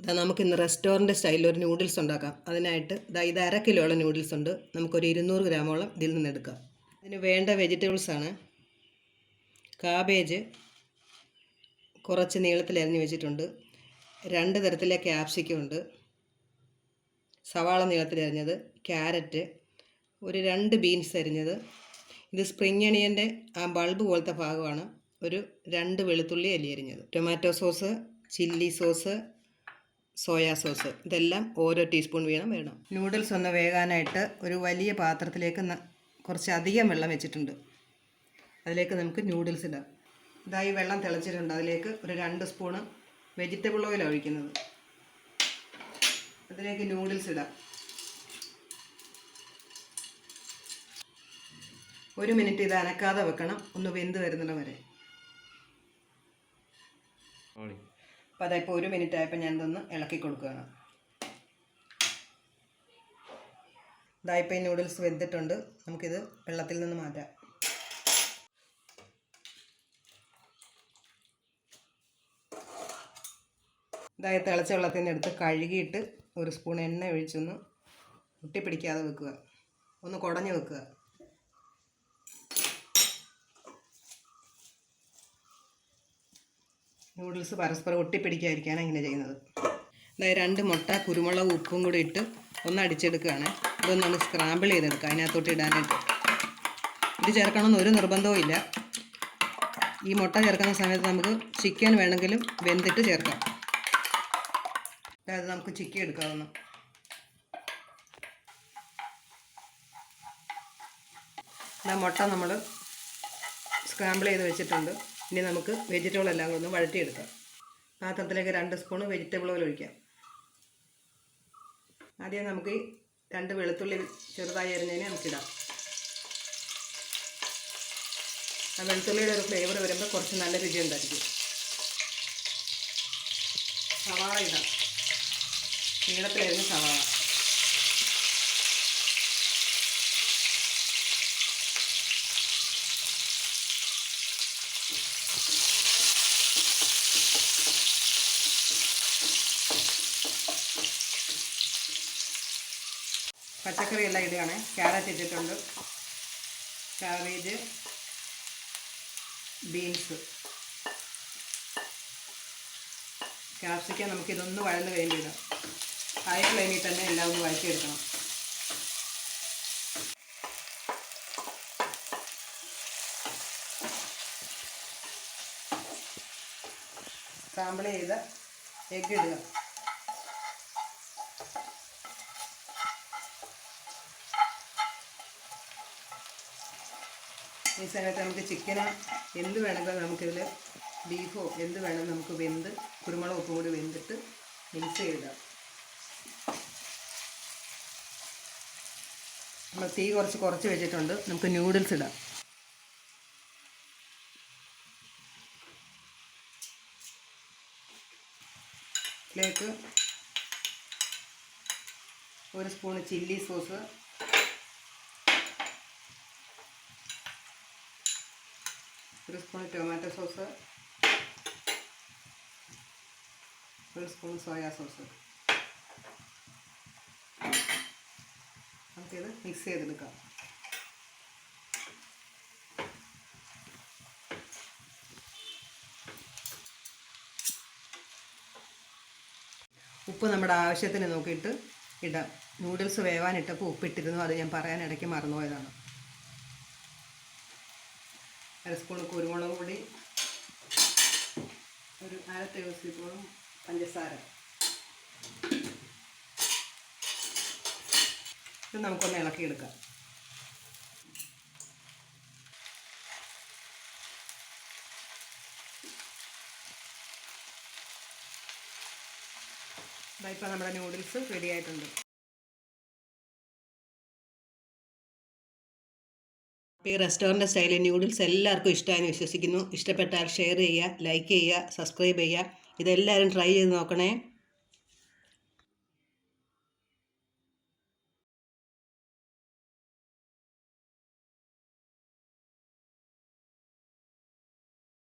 നമുക്കിന്ന് റെസ്റ്റോറൻറ്റ് സ്റ്റൈലിൽ ഒരു നൂഡിൽസ് ഉണ്ടാക്കാം. അതിനായിട്ട് ഇത് 1/2 കിലോയുള്ള നൂഡിൽസ് ഉണ്ട്. നമുക്കൊരു 200 ഗ്രാമോളം ഇതിൽ നിന്ന് എടുക്കാം. അതിന് വേണ്ട വെജിറ്റബിൾസാണ് കാബേജ് കുറച്ച് നീളത്തിൽ അരിഞ്ഞ് വെച്ചിട്ടുണ്ട്, 2 തരത്തിലെ ക്യാപ്സിക്കം ഉണ്ട്, സവാള നീളത്തിൽ അരിഞ്ഞത്, ക്യാരറ്റ്, ഒരു 2 ബീൻസ് അരിഞ്ഞത്, ഇത് സ്പ്രിംഗ് അണിയൻ്റെ ആ ബൾബ് പോലത്തെ ഭാഗമാണ്, ഒരു 2 വെളുത്തുള്ളി അല്ലി അരിഞ്ഞത്, tomato sauce, chilli sauce, soya sauce, ഇതെല്ലാം ഓരോ ടീസ്പൂൺ വേണം. നൂഡിൽസ് ഒന്ന് വേകാനായിട്ട് ഒരു വലിയ പാത്രത്തിലേക്ക് കുറച്ചധികം വെള്ളം വെച്ചിട്ടുണ്ട്. അതിലേക്ക് നമുക്ക് നൂഡിൽസ് ഇടാം. ഇതായി വെള്ളം തിളച്ചിട്ടുണ്ട്. അതിലേക്ക് ഒരു 2 സ്പൂണ് വെജിറ്റബിൾ ഓയിൽ ഒഴിക്കുന്നത്. അതിലേക്ക് നൂഡിൽസ് ഇടാം. 1 മിനിറ്റ് ഇത് അനക്കാതെ വെക്കണം, ഒന്ന് വെന്ത് വരുന്നിടം വരെ. അപ്പോൾ അതിപ്പോൾ 1 മിനിറ്റ് ആയപ്പോൾ ഞാനിതൊന്ന് ഇളക്കി കൊടുക്കുകയാണ്. ഇതായിപ്പോൾ ഈ നൂഡിൽസ് വെന്തിട്ടുണ്ട്. നമുക്കിത് വെള്ളത്തിൽ നിന്ന് മാറ്റാം. ഇതായി തിളച്ച വെള്ളത്തിൽ നിന്ന് എടുത്ത് കഴുകിയിട്ട് 1 സ്പൂൺ എണ്ണ ഒഴിച്ചൊന്ന് ഒട്ടിപ്പിടിക്കാതെ വെക്കുക, ഒന്ന് കുടഞ്ഞ് വെക്കുക. നൂഡിൽസ് പരസ്പരം ഒട്ടിപ്പിടിക്കാതിരിക്കാനാണ് ഇങ്ങനെ ചെയ്യുന്നത്. അതായത് 2 മുട്ട കുരുമുളക് ഉപ്പും കൂടി ഇട്ട് ഒന്ന് അടിച്ചെടുക്കുകയാണ്. ഇതൊന്നൊന്ന് സ്ക്രാമ്പിൾ ചെയ്തെടുക്കുക അതിനകത്തോട്ട് ഇടാനായിട്ട്. ഇത് ചേർക്കണമെന്ന് ഒരു നിർബന്ധവും ഇല്ല. ഈ മുട്ട ചേർക്കുന്ന സമയത്ത് നമുക്ക് ചിക്കൻ വേണമെങ്കിലും വെന്തിട്ട് ചേർക്കാം. അതായത് നമുക്ക് ചിക്കൻ എടുക്കാവുന്ന. മുട്ട നമ്മൾ സ്ക്രാമ്പിൾ ചെയ്ത് വെച്ചിട്ടുണ്ട്. ഇനി നമുക്ക് വെജിറ്റബിൾ എല്ലാം കൂടെ ഒന്ന് വഴറ്റിയെടുക്കാം. പാത്രത്തിലേക്ക് 2 സ്പൂൺ വെജിറ്റബിൾ ഓയിൽ ഒഴിക്കാം. ആദ്യം നമുക്ക് 2 വെളുത്തുള്ളി ചെറുതായി അരിഞ്ഞതിനെ നമുക്കിടാം. ആ വെളുത്തുള്ളിയുടെ ഒരു ഫ്ലേവർ വരുമ്പോൾ കുറച്ച് നല്ല രുചി ഉണ്ടായിരിക്കും. സവാള ഇടാം, നീളത്തിലരിഞ്ഞ സവാള. പച്ചക്കറി എല്ലാം ഇടുകയാണ്. ക്യാരറ്റ് ഇട്ടിട്ടുണ്ട്, കാബേജ്, ബീൻസ്, ക്യാപ്സിക്കം. നമുക്കിതൊന്ന് വഴന്ന് കഴിഞ്ഞ് ഇടാം. ഹൈ ഫ്ലെയിമിൽ തന്നെ എല്ലാം ഒന്ന് വഴറ്റിയെടുക്കണം. സാമ്പിൾ ചെയ്ത എഗ്ഗ് ഇടുക. ഈ സമയത്ത് നമുക്ക് ചിക്കന് എന്ത് വേണമെങ്കിലും നമുക്കിതിൽ ബീഫോ എന്ത് വേണം നമുക്ക് വെന്ത് കുരുമുളക് ഉപ്പും കൂടി വെന്തിട്ട് മിക്സ് ചെയ്തിടാം. നമ്മൾ തീ കുറച്ച് വെച്ചിട്ടുണ്ട്. നമുക്ക് നൂഡിൽസ് ഇടാം. ഇതിലേക്ക് 1 spoon chilli sauce, 1 spoon tomato sauce, 1 spoon soya sauce. നമുക്കിത് മിക്സ് ചെയ്തെടുക്കാം. ഉപ്പ് നമ്മുടെ ആവശ്യത്തിന് നോക്കിയിട്ട് ഇടാം. നൂഡിൽസ് വേവാനിട്ടപ്പോൾ ഉപ്പിട്ടിരുന്നു, അത് ഞാൻ പറയാനിടയ്ക്ക് മറന്നുപോയതാണ്. 1 സ്പൂൺ കുരുമുളക് പൊടി, ഒരു 1/2 ടേബിൾ സ്പൂൺ പഞ്ചസാര. ഇത് നമുക്കൊന്ന് ഇളക്കിയെടുക്കാം. ഇപ്പോൾ നമ്മുടെ നൂഡിൽസ് റെഡി ആയിട്ടുണ്ട്. ഈ റെസ്റ്റോറൻറ്റ് സ്റ്റൈലിൽ നൂഡിൽസ് എല്ലാവർക്കും ഇഷ്ടമായെന്ന് വിശ്വസിക്കുന്നു. ഇഷ്ടപ്പെട്ടാൽ ഷെയർ ചെയ്യുക, ലൈക്ക് ചെയ്യുക, സബ്സ്ക്രൈബ് ചെയ്യുക. ഇതെല്ലാവരും ട്രൈ ചെയ്ത് നോക്കണേ.